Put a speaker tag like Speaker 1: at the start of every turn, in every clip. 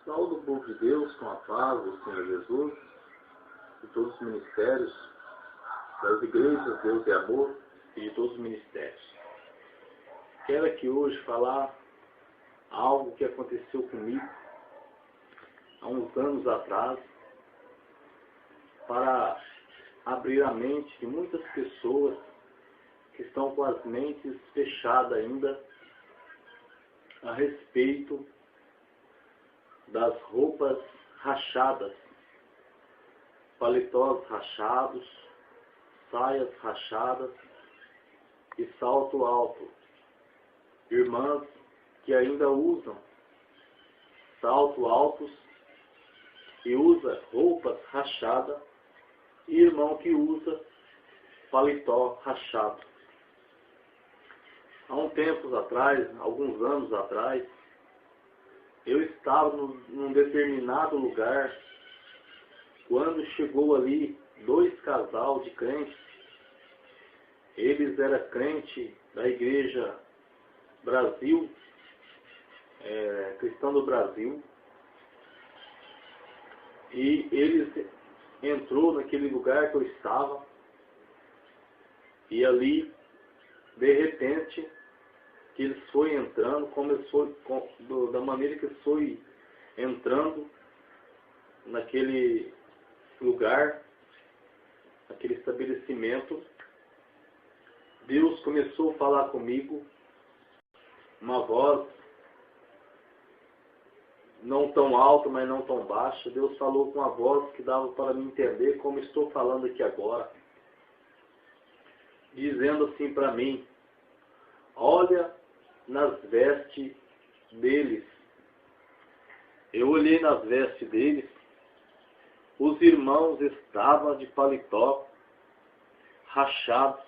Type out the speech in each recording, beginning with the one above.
Speaker 1: Saúde o povo de Deus com a paz do Senhor Jesus e todos os ministérios das igrejas, Deus e Amor e de todos os ministérios. Quero aqui hoje falar algo que aconteceu comigo há uns anos atrás para abrir a mente de muitas pessoas que estão com as mentes fechadas ainda a respeito das roupas rachadas, paletós rachados, saias rachadas e salto alto. Irmãs que ainda usam salto altos e usa roupas rachadas e irmão que usa paletó rachado. Há um tempo atrás, alguns anos atrás, eu estava num determinado lugar, quando chegou ali dois casal de crentes. Eles eram crentes da Igreja Brasil, Cristão do Brasil, e eles entrou naquele lugar que eu estava, e ali, de repente, que eles foi entrando, começou da maneira que eles foi entrando naquele lugar, naquele estabelecimento, Deus começou a falar comigo, uma voz não tão alta, mas não tão baixa. Deus falou com uma voz que dava para me entender como estou falando aqui agora, dizendo assim para mim: olha nas vestes deles. Eu olhei nas vestes deles, os irmãos estavam de paletó rachado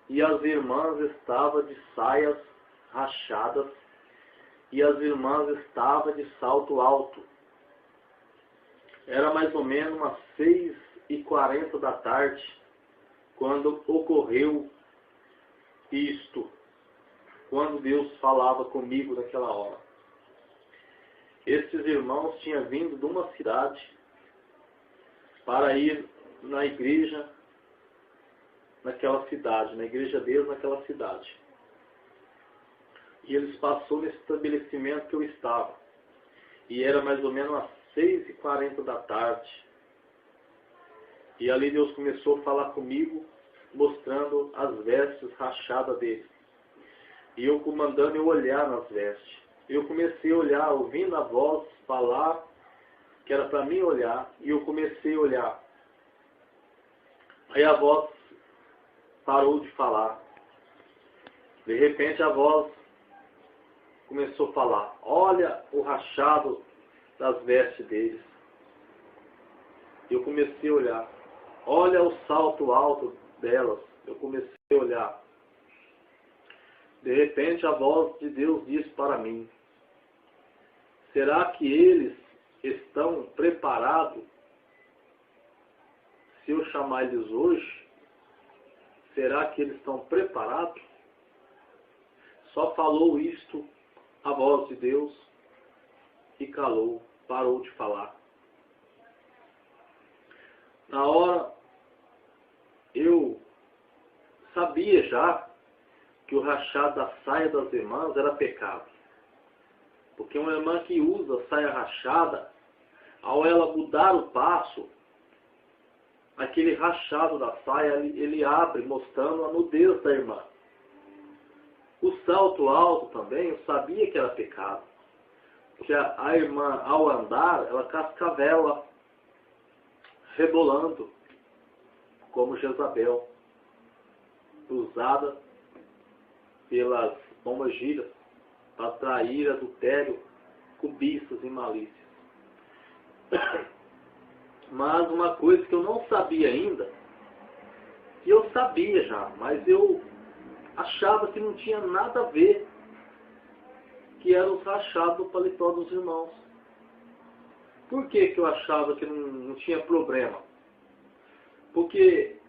Speaker 1: e as irmãs estavam de saias rachadas e as irmãs estavam de salto alto. Era mais ou menos umas 6h40 da tarde quando ocorreu isto, quando Deus falava comigo naquela hora. Esses irmãos tinham vindo de uma cidade para ir na igreja naquela cidade, na igreja deles naquela cidade. E eles passaram nesse estabelecimento que eu estava. E era mais ou menos às 6h40 da tarde. E ali Deus começou a falar comigo, mostrando as vestes rachadas deles. E eu comandando eu olhar nas vestes. Eu comecei a olhar, ouvindo a voz falar, que era para mim olhar, e eu comecei a olhar. Aí a voz parou de falar. De repente a voz começou a falar: olha o rachado das vestes deles. Eu comecei a olhar. Olha o salto alto delas. Eu comecei a olhar. De repente a voz de Deus disse para mim: será que eles estão preparados? Se eu chamar eles hoje, será que eles estão preparados? Só falou isto a voz de Deus e calou, parou de falar. Na hora, eu sabia já que o rachado da saia das irmãs era pecado. Porque uma irmã que usa saia rachada, ao ela mudar o passo, aquele rachado da saia, ele abre, mostrando a nudez da irmã. O salto alto também, eu sabia que era pecado. Porque a irmã, ao andar, ela cascavela, rebolando, como Jezabel, usada pelas pombagiras para atrair adultério, cobiças e malícias. Mas uma coisa que eu não sabia ainda, que eu sabia já, mas eu achava que não tinha nada a ver, que eram os rachados do paletó dos irmãos. Por que eu achava que não tinha problema? Porque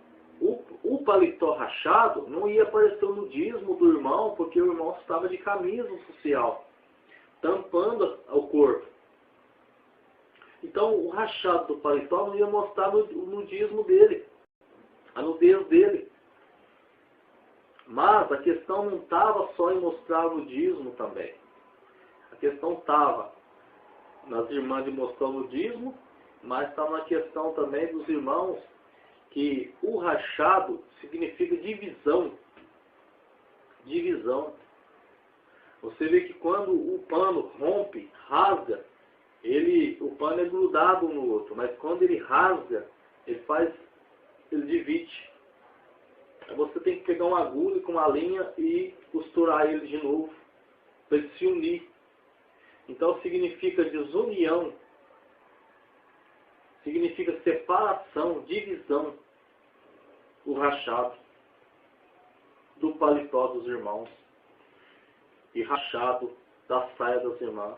Speaker 1: o paletó rachado não ia aparecer o nudismo do irmão, porque o irmão estava de camisa social, tampando o corpo. Então o rachado do paletó não ia mostrar o nudismo dele, a nudez dele. Mas a questão não estava só em mostrar o nudismo também. A questão estava nas irmãs de mostrar o nudismo, mas estava na questão também dos irmãos que o rachado significa divisão. Divisão. Você vê que quando o pano rompe, rasga, o pano é grudado um no outro, mas quando ele rasga, ele divide. Aí você tem que pegar uma agulha com uma linha e costurar ele de novo, para ele se unir. Então significa desunião, significa separação, divisão, o rachado do paletó dos irmãos e rachado da saia das irmãs.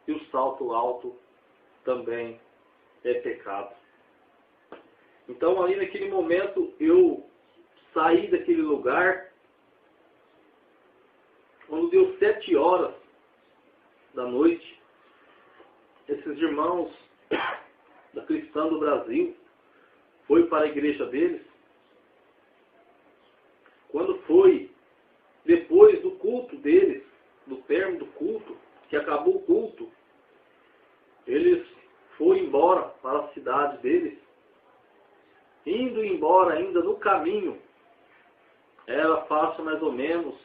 Speaker 1: E o salto alto também é pecado. Então ali naquele momento eu saí daquele lugar, quando deu 7 horas da noite, esses irmãos da Cristã do Brasil foi para a igreja deles. Quando foi depois do culto deles, do término do culto, que acabou o culto, eles foram embora para a cidade deles. Indo embora ainda no caminho, era faixa mais ou menos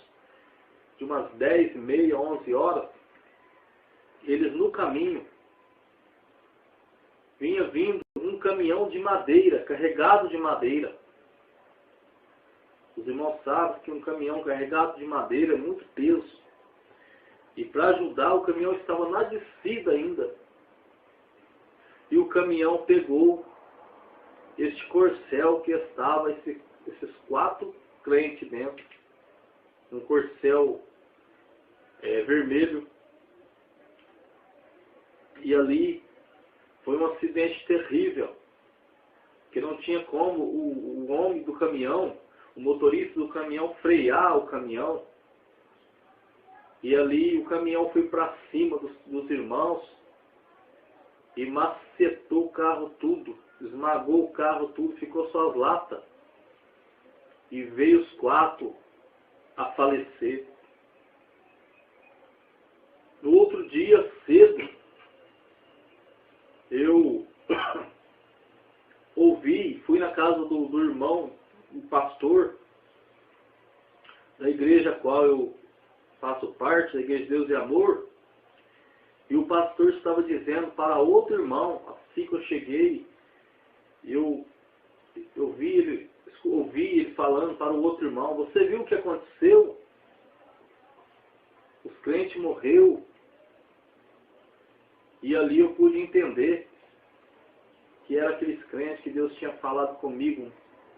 Speaker 1: de umas 10h30, 11 horas, eles no caminho, vinha vindo um caminhão de madeira, carregado de madeira. Os irmãos sabem que um caminhão carregado de madeira é muito peso. E para ajudar, o caminhão estava na descida ainda. E o caminhão pegou este corcel que estava, esses 4 crentes dentro. Um corcel vermelho. E ali foi um acidente terrível. Que não tinha como o homem do caminhão, o motorista do caminhão, frear o caminhão. E ali o caminhão foi para cima dos irmãos e macetou o carro tudo, esmagou o carro tudo, ficou só as latas. E veio os 4 a falecer. No outro dia, cedo, eu fui na casa do irmão, um pastor, da igreja a qual eu faço parte, da Igreja de Deus e Amor, e o pastor estava dizendo para outro irmão, assim que eu cheguei, eu ouvi ele falando para o outro irmão: você viu o que aconteceu? Os crentes morreram. E ali eu pude entender que era aqueles crentes que Deus tinha falado comigo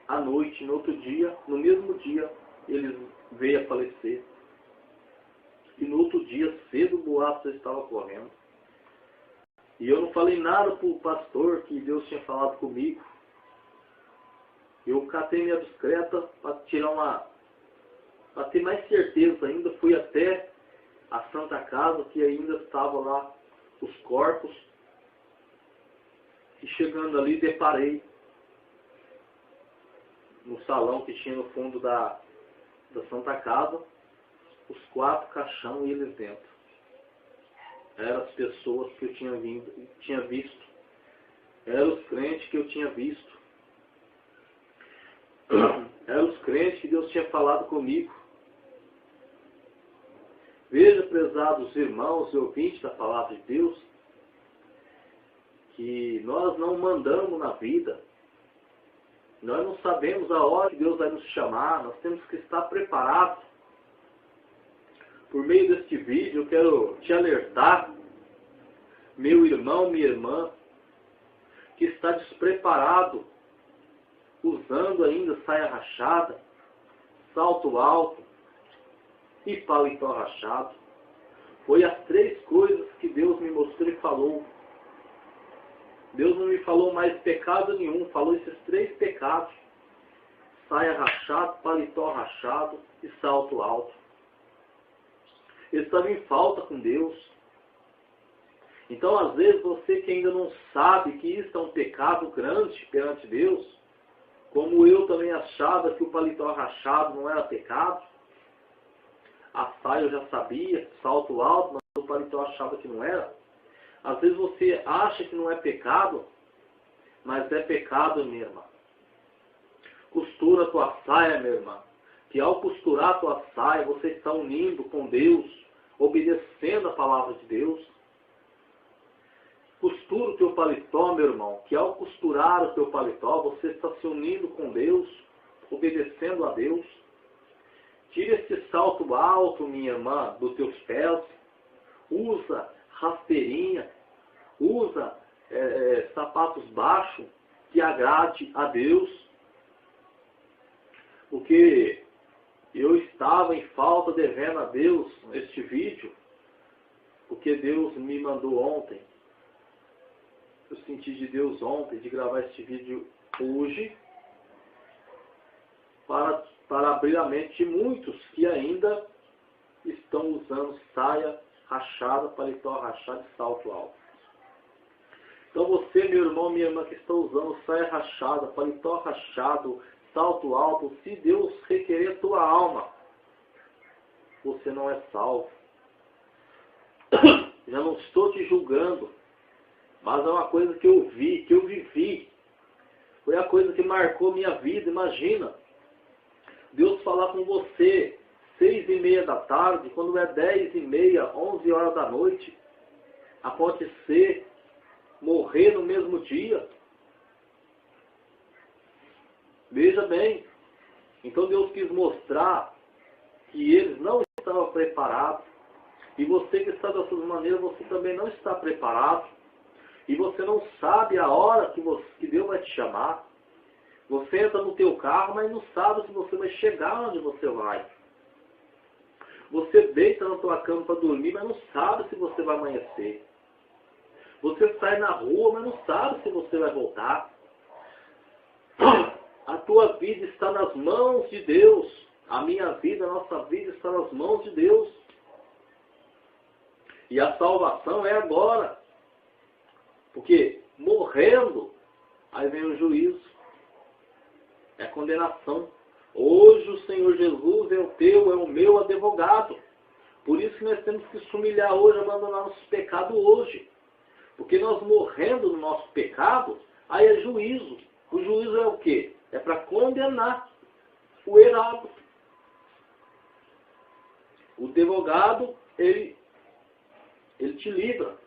Speaker 1: à noite, no outro dia, no mesmo dia, eles veio a falecer. E no outro dia, cedo, o boato já estava correndo. E eu não falei nada para o pastor que Deus tinha falado comigo. Eu catei minha bicicleta para ter mais certeza ainda. Fui até a Santa Casa, que ainda estava lá os corpos. E chegando ali, deparei no salão que tinha no fundo da Santa Casa, os 4 caixão e eles dentro. Eram as pessoas que eu tinha visto. Eram os crentes que eu tinha visto. Eram os crentes que Deus tinha falado comigo. Veja, prezados irmãos e ouvintes da palavra de Deus, que nós não mandamos na vida. Nós não sabemos a hora que Deus vai nos chamar. Nós temos que estar preparados. Por meio deste vídeo, eu quero te alertar, meu irmão, minha irmã, que está despreparado, usando ainda saia rachada, salto alto e paletó rachado. Foi as 3 coisas que Deus me mostrou e falou. Deus não me falou mais pecado nenhum, falou esses 3 pecados: saia rachada, paletó rachado e salto alto. Eu estava em falta com Deus. Então, às vezes, você que ainda não sabe que isso é um pecado grande perante Deus, como eu também achava que o paletó rachado não era pecado, a saia eu já sabia, salto alto, mas o paletó achava que não era. Às vezes você acha que não é pecado, mas é pecado, minha irmã. Costura a tua saia, minha irmã, que ao costurar a tua saia, você está unindo com Deus, obedecendo a palavra de Deus. Costura o teu paletó, meu irmão, que ao costurar o teu paletó, você está se unindo com Deus, obedecendo a Deus. Tira esse salto alto, minha irmã, dos teus pés. Usa rasteirinha. Usa sapatos baixos que agrade a Deus. Porque eu estava em falta devendo a Deus este vídeo, porque Deus me mandou ontem. Eu senti de Deus ontem de gravar este vídeo hoje para abrir a mente de muitos que ainda estão usando saia rachada, paletó rachado e salto alto. Então você, meu irmão, minha irmã, que está usando saia rachada, paletó rachado, salto alto, se Deus requerer tua alma, você não é salvo. Já não estou te julgando, mas é uma coisa que eu vi, que eu vivi. Foi a coisa que marcou minha vida. Imagina, Deus falar com você 6:30 da tarde, quando é 10:30, 11 horas da noite, acontecer, morrer no mesmo dia. Veja bem, então Deus quis mostrar que eles não estavam preparados, e você que está dessas maneiras, você também não está preparado, e você não sabe a hora que Deus vai te chamar. Você entra no teu carro, mas não sabe se você vai chegar onde você vai. Você deita na tua cama para dormir, mas não sabe se você vai amanhecer. Você sai na rua, mas não sabe se você vai voltar. A tua vida está nas mãos de Deus. A minha vida, a nossa vida está nas mãos de Deus. E a salvação é agora. Porque morrendo, aí vem o juízo. É a condenação. Hoje o Senhor Jesus é o teu, é o meu advogado. Por isso que nós temos que se humilhar hoje, abandonar nosso pecado hoje. Porque nós morrendo no nosso pecado, aí é juízo. O juízo é o quê? É para condenar o errado. O advogado, ele te livra.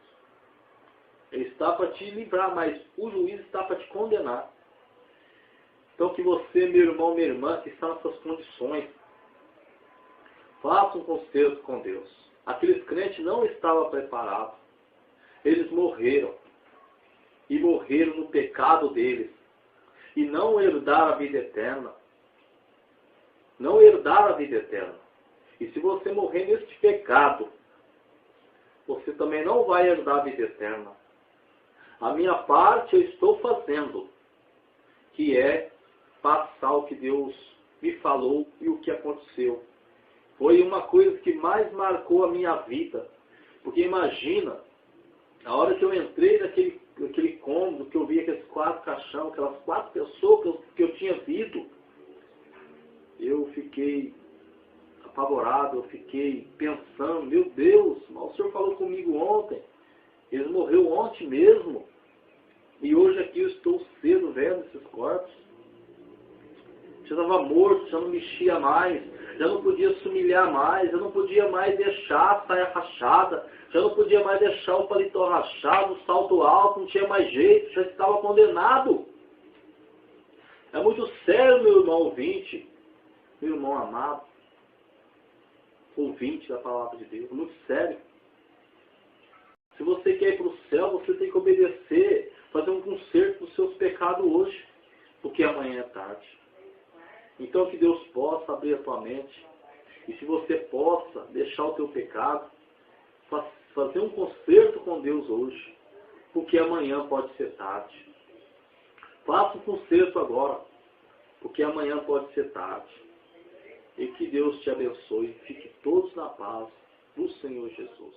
Speaker 1: Ele está para te livrar, mas o juiz está para te condenar. Então que você, meu irmão, minha irmã, que está nessas condições, faça um concerto com Deus. Aqueles crentes não estavam preparados. Eles morreram. E morreram no pecado deles. E não herdaram a vida eterna. Não herdaram a vida eterna. E se você morrer neste pecado, você também não vai herdar a vida eterna. A minha parte eu estou fazendo, que é passar o que Deus me falou e o que aconteceu. Foi uma coisa que mais marcou a minha vida. Porque imagina, a hora que eu entrei naquele cômodo, que eu vi aqueles 4 caixão, aquelas 4 pessoas que eu tinha visto, eu fiquei apavorado, eu fiquei pensando, meu Deus, mas o Senhor falou comigo ontem, eles morreram ontem mesmo, e hoje aqui eu estou cedo vendo esses corpos. Já estava morto, já não mexia mais, já não podia se humilhar mais, já não podia mais deixar a saia rachada, já não podia mais deixar o paletó rachado, o salto alto, não tinha mais jeito, já estava condenado. É muito sério, meu irmão ouvinte, meu irmão amado, ouvinte da palavra de Deus, muito sério. Se você quer ir para o céu, você tem que obedecer, fazer um conserto dos seus pecados hoje, porque amanhã é tarde. Então que Deus possa abrir a tua mente, e se você possa deixar o teu pecado, fazer um conserto com Deus hoje, porque amanhã pode ser tarde. Faça um conserto agora, porque amanhã pode ser tarde. E que Deus te abençoe, fique todos na paz do Senhor Jesus.